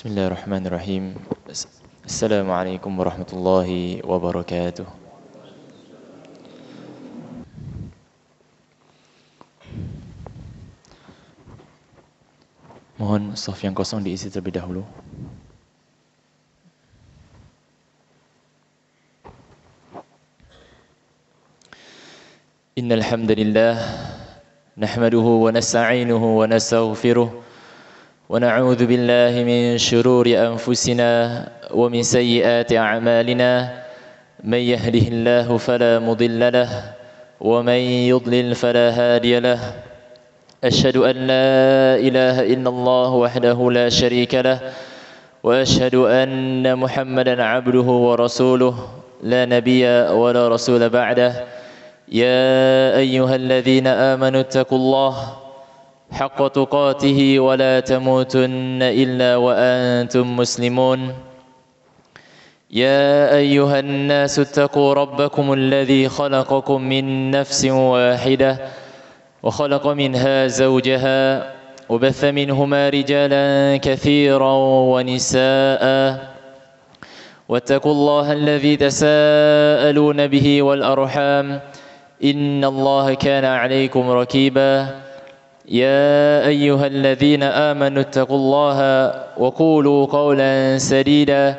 Bismillahirrahmanirrahim. Assalamualaikum warahmatullahi wabarakatuh. Mohon saf yang kosong diisi terlebih dahulu. Innal hamdalillah nahmaduhu wa nasta'inuhu wa nastaghfiruh. ونعوذ بالله من شرور أنفسنا ومن سيئات أعمالنا من يهده الله فلا مضل له ومن يضلل فلا هادي له أشهد أن لا إله إلا الله وحده لا شريك له وأشهد أن محمدا عبده ورسوله لا نبي ولا رسول بعده يا أيها الذين آمنوا اتقوا الله حق تقاته ولا تموتن إلا وأنتم مسلمون يا أيها الناس اتقوا ربكم الذي خلقكم من نفس واحدة وخلق منها زوجها وبث منهما رجالا كثيرا ونساء واتقوا الله الذي تساءلون به والأرحام إن الله كان عليكم رقيبا يا أيها الذين آمنوا اتقوا الله وقولوا قولا سديدا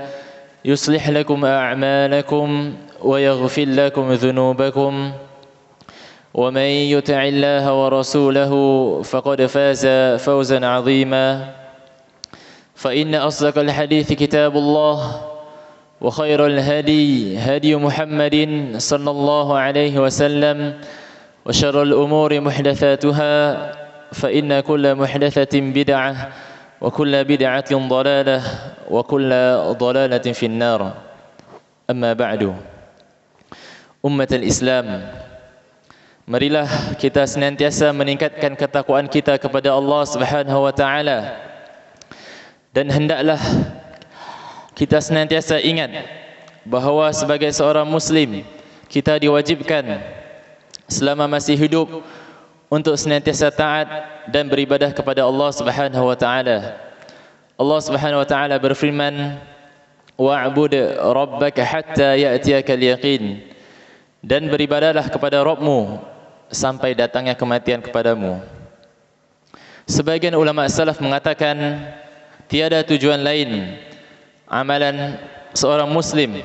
يصلح لكم أعمالكم ويغفر لكم ذنوبكم ومن يطع الله ورسوله فقد فاز فوزا عظيما فإن أصدق الحديث كتاب الله وخير الهدي هدي محمد صلى الله عليه وسلم وشر الأمور محدثاتها فإن كل محدثة بدعة وكل بدعة ضلالة وكل ضلالة في النار أما بعد أمة الإسلام marilah kita senantiasa meningkatkan ketakwaan kita kepada Allah Subhanahu wa taala dan hendaklah kita senantiasa ingat bahawa sebagai seorang muslim kita diwajibkan selama masih hidup untuk senantiasa taat dan beribadah kepada Allah Subhanahu wa taala. Allah Subhanahu wa taala berfirman, "Wa'bud rabbaka hatta ya'tiyakal yaqin." Dan beribadahlah kepada Rabbmu sampai datangnya kematian kepadamu. Sebagian ulama salaf mengatakan tiada tujuan lain amalan seorang muslim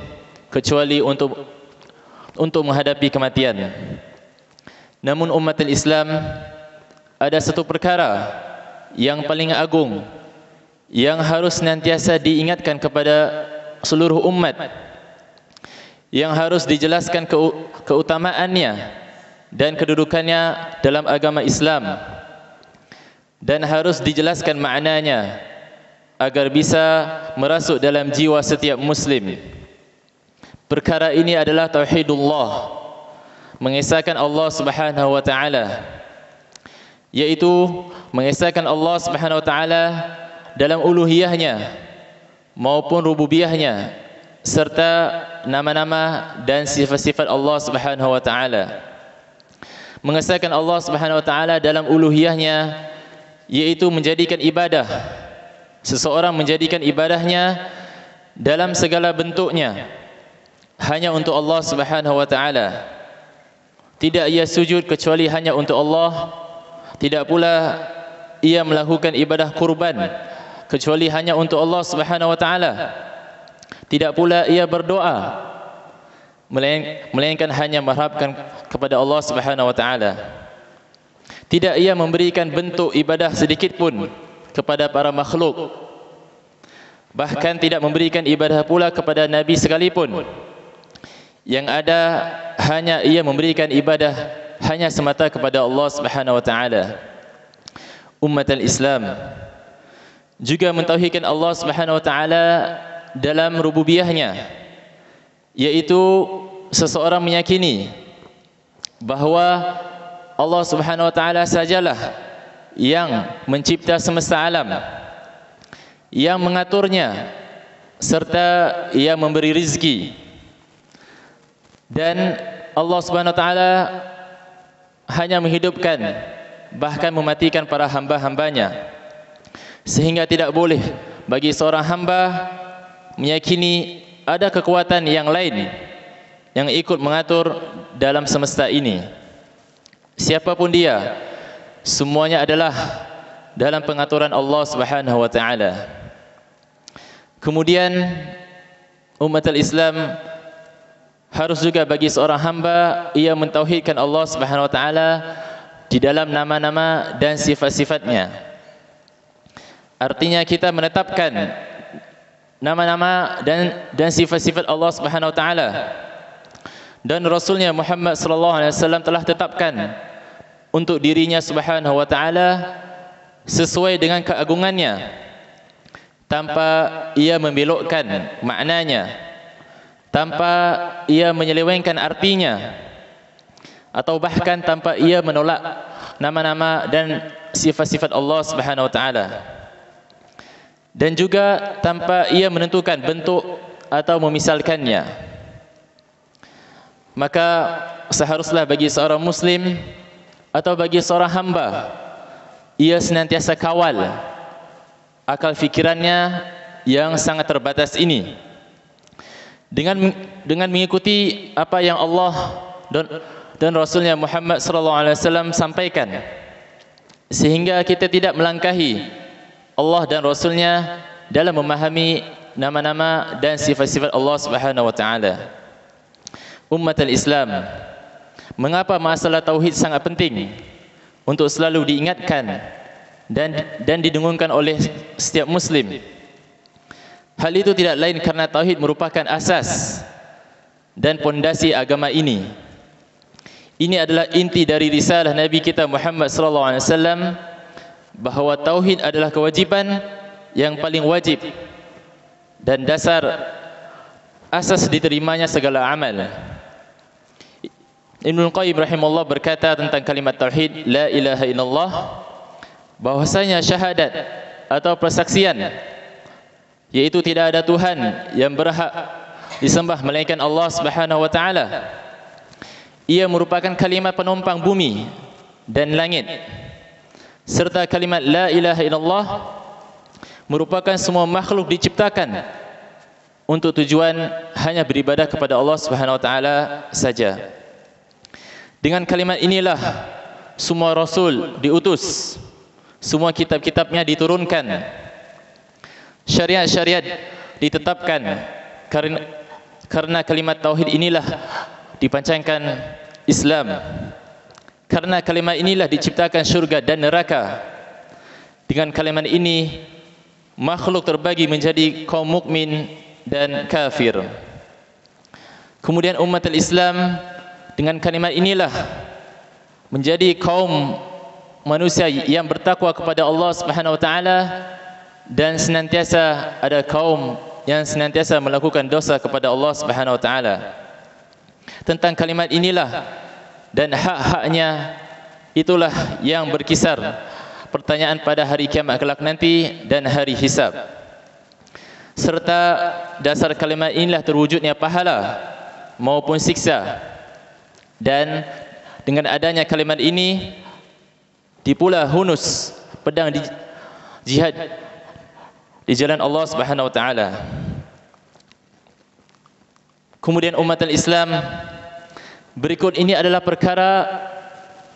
kecuali untuk menghadapi kematian. Namun umat Islam ada satu perkara yang paling agung yang harus senantiasa diingatkan kepada seluruh umat, yang harus dijelaskan keutamaannya dan kedudukannya dalam agama Islam, dan harus dijelaskan maknanya agar bisa merasuk dalam jiwa setiap muslim. Perkara ini adalah tauhidullah, mengesahkan Allah Subhanahu wa taala, yaitu mengesahkan Allah Subhanahu wa taala dalam uluhiyahnya maupun rububiyahnya serta nama-nama dan sifat-sifat Allah Subhanahu wa taala. Mengesahkan Allah Subhanahu wa taala dalam uluhiyahnya yaitu menjadikan ibadah, seseorang menjadikan ibadahnya dalam segala bentuknya hanya untuk Allah Subhanahu wa taala. Tidak ia sujud kecuali hanya untuk Allah. Tidak pula ia melakukan ibadah kurban kecuali hanya untuk Allah Subhanahu wa taala. Tidak pula ia berdoa melainkan hanya mengharapkan kepada Allah Subhanahu wa taala. Tidak ia memberikan bentuk ibadah sedikit pun kepada para makhluk. Bahkan tidak memberikan ibadah pula kepada nabi sekalipun. Yang ada hanya ia memberikan ibadah hanya semata kepada Allah Subhanahu wa taala. Umat Islam juga mentauhidkan Allah Subhanahu wa taala dalam rububiyahnya, yaitu seseorang meyakini bahawa Allah Subhanahu wa taala sajalah yang mencipta semesta alam, yang mengaturnya serta yang memberi rizki. Dan Allah Subhanahu wa taala hanya menghidupkan bahkan mematikan para hamba-hambanya, sehingga tidak boleh bagi seorang hamba meyakini ada kekuatan yang lain yang ikut mengatur dalam semesta ini. Siapapun dia, semuanya adalah dalam pengaturan Allah Subhanahu wa taala. Kemudian umatul Islam harus juga bagi seorang hamba ia mentauhidkan Allah Subhanahu wa taala di dalam nama-nama dan sifat-sifatnya. Artinya kita menetapkan nama-nama dan sifat-sifat Allah Subhanahu wa taala, dan Rasulnya Muhammad sallallahu alaihi wasallam telah tetapkan untuk dirinya Subhanahu wa taala sesuai dengan keagungannya, tanpa ia membelokkan maknanya, tanpa ia menyelewengkan artinya, atau bahkan tanpa ia menolak nama-nama dan sifat-sifat Allah Subhanahu wa taala, dan juga tanpa ia menentukan bentuk atau memisalkannya. Maka seharuslah bagi seorang muslim atau bagi seorang hamba ia senantiasa kawal akal fikirannya yang sangat terbatas ini dengan mengikuti apa yang Allah dan Rasulnya Muhammad sallallahu alaihi wasallam sampaikan, sehingga kita tidak melangkahi Allah dan Rasulnya dalam memahami nama-nama dan sifat-sifat Allah Subhanahu wa taala. Umatul Islam, mengapa masalah tauhid sangat penting untuk selalu diingatkan dan didengungkan oleh setiap muslim? Hal itu tidak lain karena tauhid merupakan asas dan pondasi agama ini. Ini adalah inti dari risalah Nabi kita Muhammad sallallahu alaihi wasallam, bahawa tauhid adalah kewajiban yang paling wajib dan dasar asas diterimanya segala amal. Ibnu Qayyim rahimahullah berkata tentang kalimat tauhid la ilaha illallah, bahwasanya syahadat atau persaksian, yaitu tidak ada Tuhan yang berhak disembah melainkan Allah Subhanahu wa taala, ia merupakan kalimat penumpang bumi dan langit. Serta kalimat la ilaha illallah merupakan semua makhluk diciptakan untuk tujuan hanya beribadah kepada Allah Subhanahu wa taala saja. Dengan kalimat inilah semua rasul diutus, semua kitab-kitabnya diturunkan, syariat-syariat ditetapkan, karena kalimat tauhid inilah dipancangkan Islam. Karena kalimat inilah diciptakan syurga dan neraka. Dengan kalimat ini makhluk terbagi menjadi kaum mukmin dan kafir. Kemudian umatul Islam dengan kalimat inilah menjadi kaum manusia yang bertakwa kepada Allah Subhanahu wa taala, dan senantiasa ada kaum yang senantiasa melakukan dosa kepada Allah Subhanahu wa taala. Tentang kalimat inilah dan hak-haknya itulah yang berkisar pertanyaan pada hari kiamat kelak nanti dan hari hisab. Serta dasar kalimat inilah terwujudnya pahala maupun siksa. Dan dengan adanya kalimat ini dipula hunus pedang di jihad di jalan Allah Subhanahu wa taala. Kemudian umatul Islam, berikut ini adalah perkara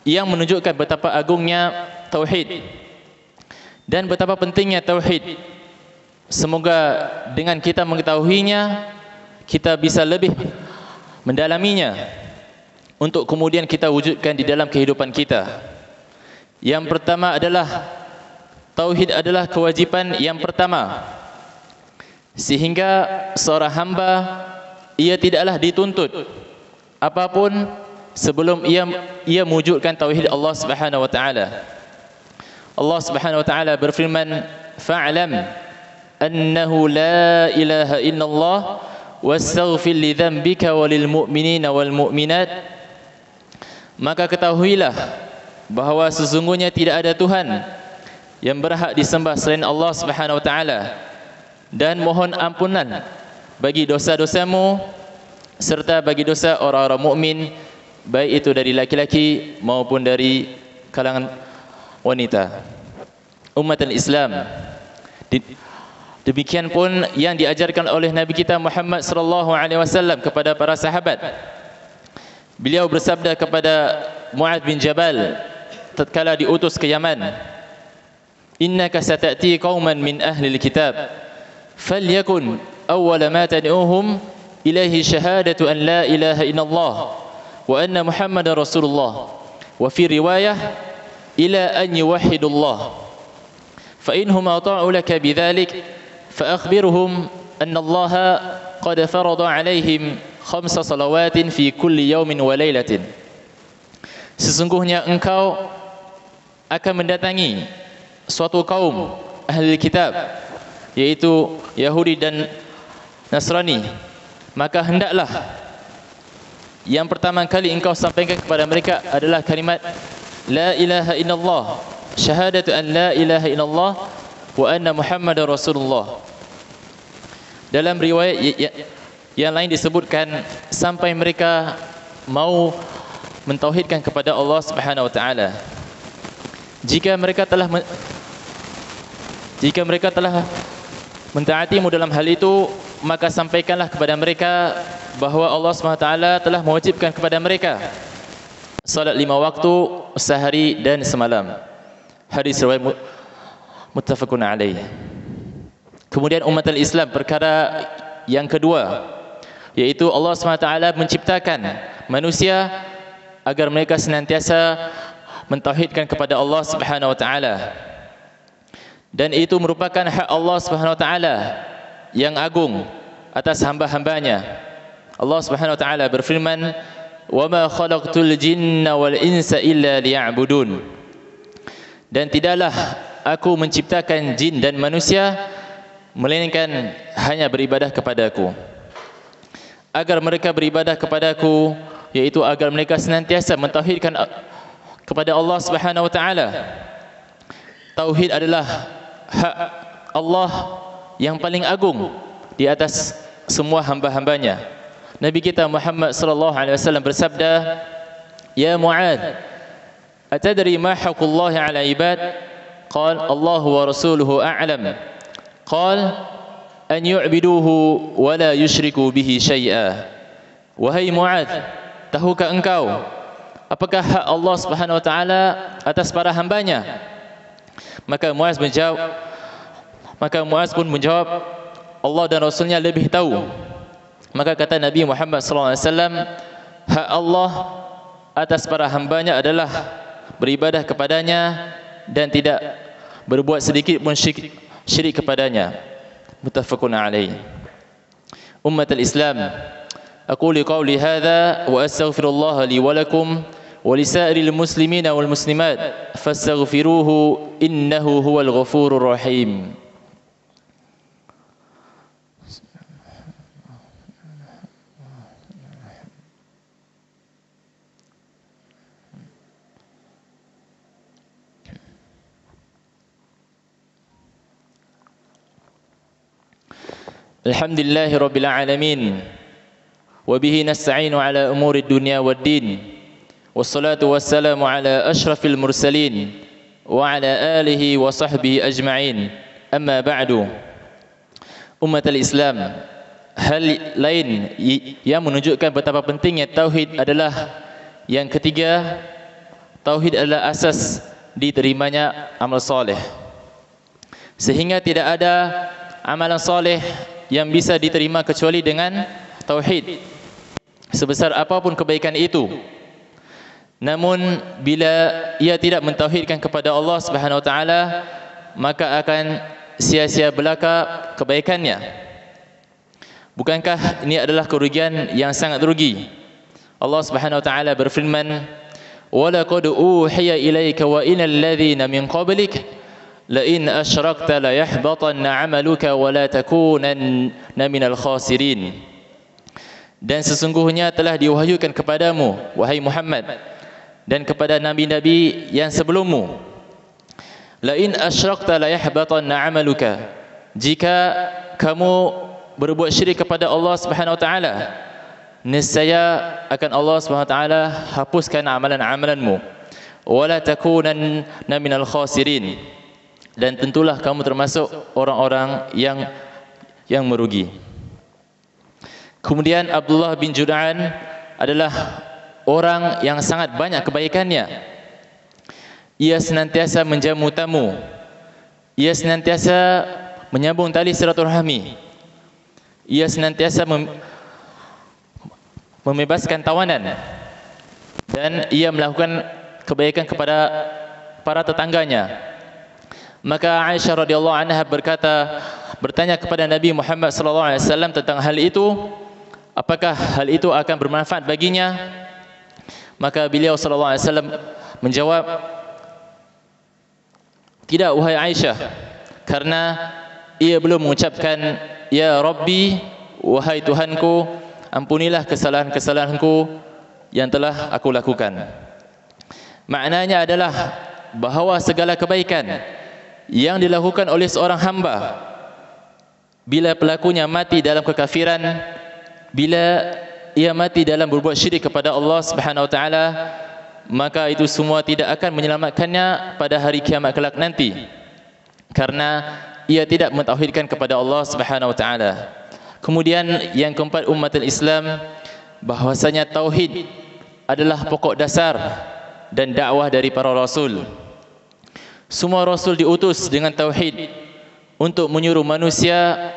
yang menunjukkan betapa agungnya tauhid dan betapa pentingnya tauhid. Semoga dengan kita mengetahuinya, kita bisa lebih mendalaminya untuk kemudian kita wujudkan di dalam kehidupan kita. Yang pertama adalah tauhid adalah kewajiban yang pertama, sehingga seorang hamba ia tidaklah dituntut apapun sebelum ia mewujudkan tauhid Allah Subhanahu wa taala. Allah Subhanahu wa taala berfirman, fa'lam annahu la ilaha illallah wastaghfir li dhanbika walil mu'minina wal mu'minat. Maka ketahuilah bahawa sesungguhnya tidak ada Tuhan yang berhak disembah selain Allah Subhanahu wa taala, dan mohon ampunan bagi dosa-dosamu serta bagi dosa orang-orang mukmin, baik itu dari laki-laki maupun dari kalangan wanita. Umatul Islam, Demikian pun yang diajarkan oleh Nabi kita Muhammad sallallahu alaihi wasallam kepada para sahabat. Beliau bersabda kepada Mu'adz bin Jabal tatkala diutus ke Yaman, "Innaka sata'ti qauman min ahli al-kitab, falyakun awwala ma tad'uhum ilaihi syahadatu an la ilaha illallah wa anna Muhammadar Rasulullah, wa fi riwayah ila an yuwahhidullah. Fa inhum ata'u laka bidzalik فأخبرهم أن الله قد فرض عليهم 5 صلوات في كل يوم وليلة." Sesungguhnya engkau akan mendatangi suatu kaum ahli kitab, yaitu Yahudi dan Nasrani, maka hendaklah yang pertama kali engkau sampaikan kepada mereka adalah kalimat La ilaha illallah, syahadatu an la ilaha illallah wa anna Muhammadar Rasulullah. Dalam riwayat yang lain disebutkan sampai mereka mau mentauhidkan kepada Allah Subhanahu wa taala. Jika mereka telah mentaatimu dalam hal itu, maka sampaikanlah kepada mereka bahawa Allah Subhanahu wa taala telah mewajibkan kepada mereka salat 5 waktu sehari dan semalam. Hadis riwayat muttafaqun alaih. Kemudian umat Islam, perkara yang kedua, yaitu Allah SWT menciptakan manusia agar mereka senantiasa mentauhidkan kepada Allah Subhanahu wa taala. Dan itu merupakan hak Allah Subhanahu wa taala yang agung atas hamba-hambanya. Allah Subhanahu wa taala berfirman, "Wa ma khalaqtul jinna wal insa illa liya'budun." Dan tidaklah aku menciptakan jin dan manusia melainkan hanya beribadah kepadaku, agar mereka beribadah kepadaku, yaitu agar mereka senantiasa mentauhidkan kepada Allah Subhanahu wa taala. Tauhid adalah hak Allah yang paling agung di atas semua hamba-hambanya. Nabi kita Muhammad sallallahu alaihi wasallam bersabda, "Ya Mu'adz, atadri ma haqqullahi 'ala ibad?" Qal, "Allah wa rasuluhu a'lam." Qal, "An yu'biduhu wa la yushriku bihi syai'a." Wahai Mu'adz, tahukah engkau apakah hak Allah Subhanahu wa taala atas para hambanya? Maka Mu'adz pun menjawab, Allah dan Rasulnya lebih tahu. Maka kata Nabi Muhammad sallallahu alaihi wasallam, hak Allah atas para hambanya adalah beribadah kepadanya dan tidak berbuat sedikit pun syirik kepadanya. Muttafaqun alaih. Ummatul Islam, aqulu qawli hadza wa astaghfirullah li wa lakum wa lisairil muslimina wal muslimat fastaghfiruhu innahu huwal ghafurur rahim. Alhamdulillahi rabbil alamin, wa bihi nasta'inu ala umuri dunya waddin, wassalatu wassalamu ala ashrafil mursalin wa ala alihi wa sahbihi ajma'in. Amma ba'du. Umatul Islam, hal lain yang menunjukkan betapa pentingnya tauhid adalah yang ketiga, tauhid adalah asas diterimanya amal soleh. Sehingga tidak ada amalan soleh yang bisa diterima kecuali dengan tauhid, sebesar apapun kebaikan itu. Namun bila ia tidak mentauhidkan kepada Allah Subhanahu wa taala, maka akan sia-sia belaka kebaikannya. Bukankah ini adalah kerugian yang sangat rugi? Allah Subhanahu wa taala berfirman, "Wa laqad uhiya ilaika wa ilal ladzina min qablik la in asyrakta la yahbatanna 'amaluka wa la takunanna minal khasirin." Dan sesungguhnya telah diwahyukan kepadamu wahai Muhammad dan kepada nabi-nabi yang sebelummu, la in asyrakta la yahbatanna 'amaluka, jika kamu berbuat syirik kepada Allah Subhanahu wa taala, niscaya akan Allah Subhanahu wa taala hapuskan amalan-amalanmu, wa la takunanna minal khasirin, dan tentulah kamu termasuk orang-orang yang merugi. Kemudian Abdullah bin Jud'an adalah orang yang sangat banyak kebaikannya. Ia senantiasa menjamu tamu. Ia senantiasa menyambung tali silaturahmi. Ia senantiasa membebaskan tawanan, dan ia melakukan kebaikan kepada para tetangganya. Maka Aisyah radhiyallahu anha bertanya kepada Nabi Muhammad sallallahu alaihi wasallam tentang hal itu, apakah hal itu akan bermanfaat baginya? Maka beliau sallallahu alaihi wasallam menjawab, tidak wahai Aisyah, karena ia belum mengucapkan ya Rabbi, wahai Tuhanku, ampunilah kesalahan-kesalahanku yang telah aku lakukan. Maknanya adalah bahawa segala kebaikan yang dilakukan oleh seorang hamba, bila pelakunya mati dalam kekafiran, bila ia mati dalam berbuat syirik kepada Allah Subhanahu wa taala, maka itu semua tidak akan menyelamatkannya pada hari kiamat kelak nanti, karena ia tidak mentauhidkan kepada Allah Subhanahu wa taala. Kemudian yang keempat, umatul Islam, bahwasanya tauhid adalah pokok dasar dan dakwah dari para rasul. Semua rasul diutus dengan tauhid untuk menyuruh manusia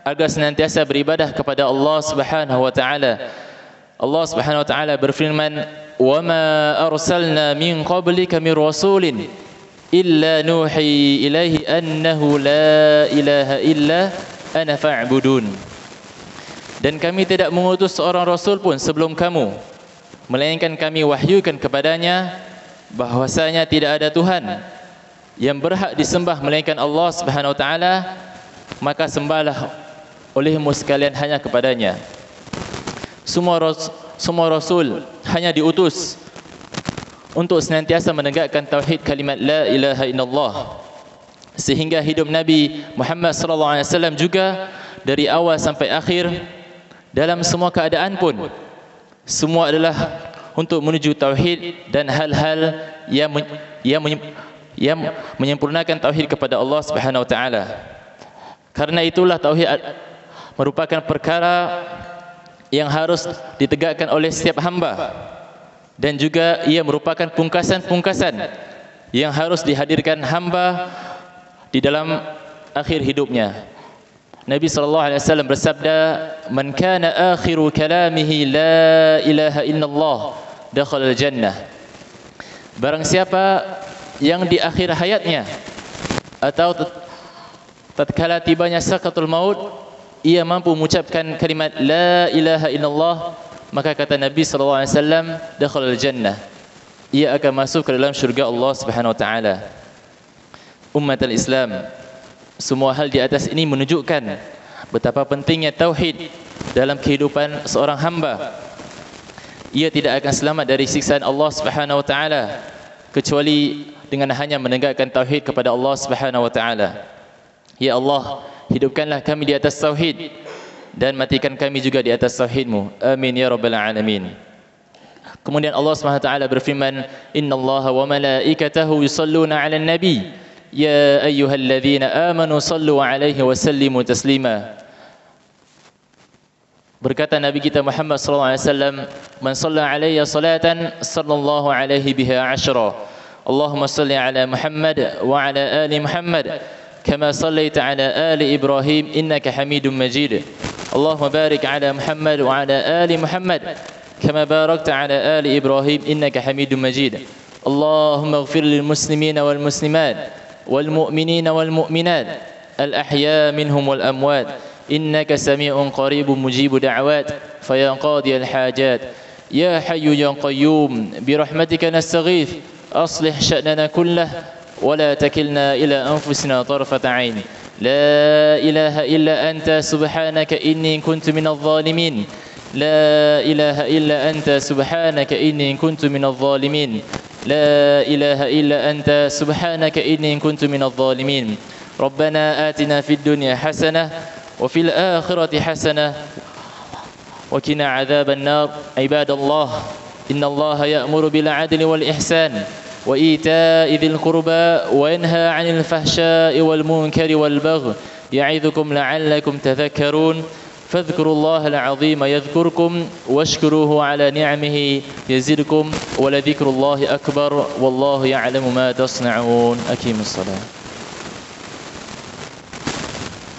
agar senantiasa beribadah kepada Allah Subhanahu wa taala. Allah Subhanahu wa taala berfirman, "Wa ma arsalna min qablika min rasulin illa nuhi ilaihi annahu la ilaha illa ana fa'budun." Dan kami tidak mengutus seorang rasul pun sebelum kamu, melainkan kami wahyukan kepadanya bahwasanya tidak ada Tuhan yang berhak disembah melainkan Allah Subhanahu wa taala, maka sembahlah olehmu sekalian hanya kepadanya. Semua rasul hanya diutus untuk senantiasa menegakkan tauhid kalimat la ilaha illallah, sehingga hidup Nabi Muhammad sallallahu alaihi wasallam juga dari awal sampai akhir, dalam semua keadaan pun, semua adalah untuk menuju tauhid dan hal-hal yang menyempurnakan tauhid kepada Allah Subhanahu wa taala. Karena itulah tauhid merupakan perkara yang harus ditegakkan oleh setiap hamba, dan juga ia merupakan pungkasan-pungkasan yang harus dihadirkan hamba di dalam akhir hidupnya. Nabi SAW bersabda, "Man kana akhiru kalamihi la ilaha illallah, dakhala al-jannah." Barang siapa yang di akhir hayatnya atau tatkala tibanya sakaratul maut, ia mampu mengucapkan kalimat la ilaha illallah, maka kata Nabi SAW, dakhala al-jannah, ia akan masuk ke dalam syurga Allah Subhanahu wa taala. Umatul Islam, semua hal di atas ini menunjukkan betapa pentingnya tauhid dalam kehidupan seorang hamba. Ia tidak akan selamat dari siksaan Allah Subhanahu wa taala kecuali dengan hanya menegakkan tauhid kepada Allah Subhanahu wa taala. Ya Allah, hidupkanlah kami di atas tauhid dan matikan kami juga di atas tauhid-Mu. Amin ya rabbal alamin. Kemudian Allah Subhanahu wa taala berfirman, "Innallaha wa malaikatahu yusalluna 'alan nabi, ya ayyuhalladzina amanu sallu 'alaihi wa sallimu taslima." Berkata Nabi kita Muhammad sallallahu alaihi wasallam, "Man shalla 'alayya salatan sallallahu alaihi biha 'ashra. Allahumma salli 'ala Muhammad wa 'ala ali Muhammad kama sallaita 'ala ali Ibrahim innaka Hamidum Majid. Allahumma barik 'ala Muhammad wa 'ala ali Muhammad kama barakta 'ala ali Ibrahim innaka Hamidum Majid. Allahumma ighfir lil muslimina wal muslimat wal mu'minina wal mu'minat al ahya minhum wal amwat innaka sami'un qaribun mujibud da'awat fa ya qadiyal hajat ya hayyu ya qayyum bi rahmatika nastaghith aslih sya'nana kullah wa la takilna ila anfusina tarfata 'ain la ilaha illa anta subhanaka inni kuntu minadh dhalimin la ilaha illa anta subhanaka inni kuntu minadh dhalimin la ilaha illa anta subhanaka inni kuntu minadh dhalimin rabbana atina fid dunya hasanah وفي الآخرة حسنة وقنا عذاب النار عباد الله إن الله يأمر بالعدل والإحسان وإيتاء ذي القربى وينهى عن الفحشاء والمنكر والبغي يعظكم لعلكم تذكرون فاذكروا الله العظيم يذكركم واشكروه على نعمه يزدكم ولذكر الله أكبر والله يعلم ما تصنعون. أقيموا الصلاة.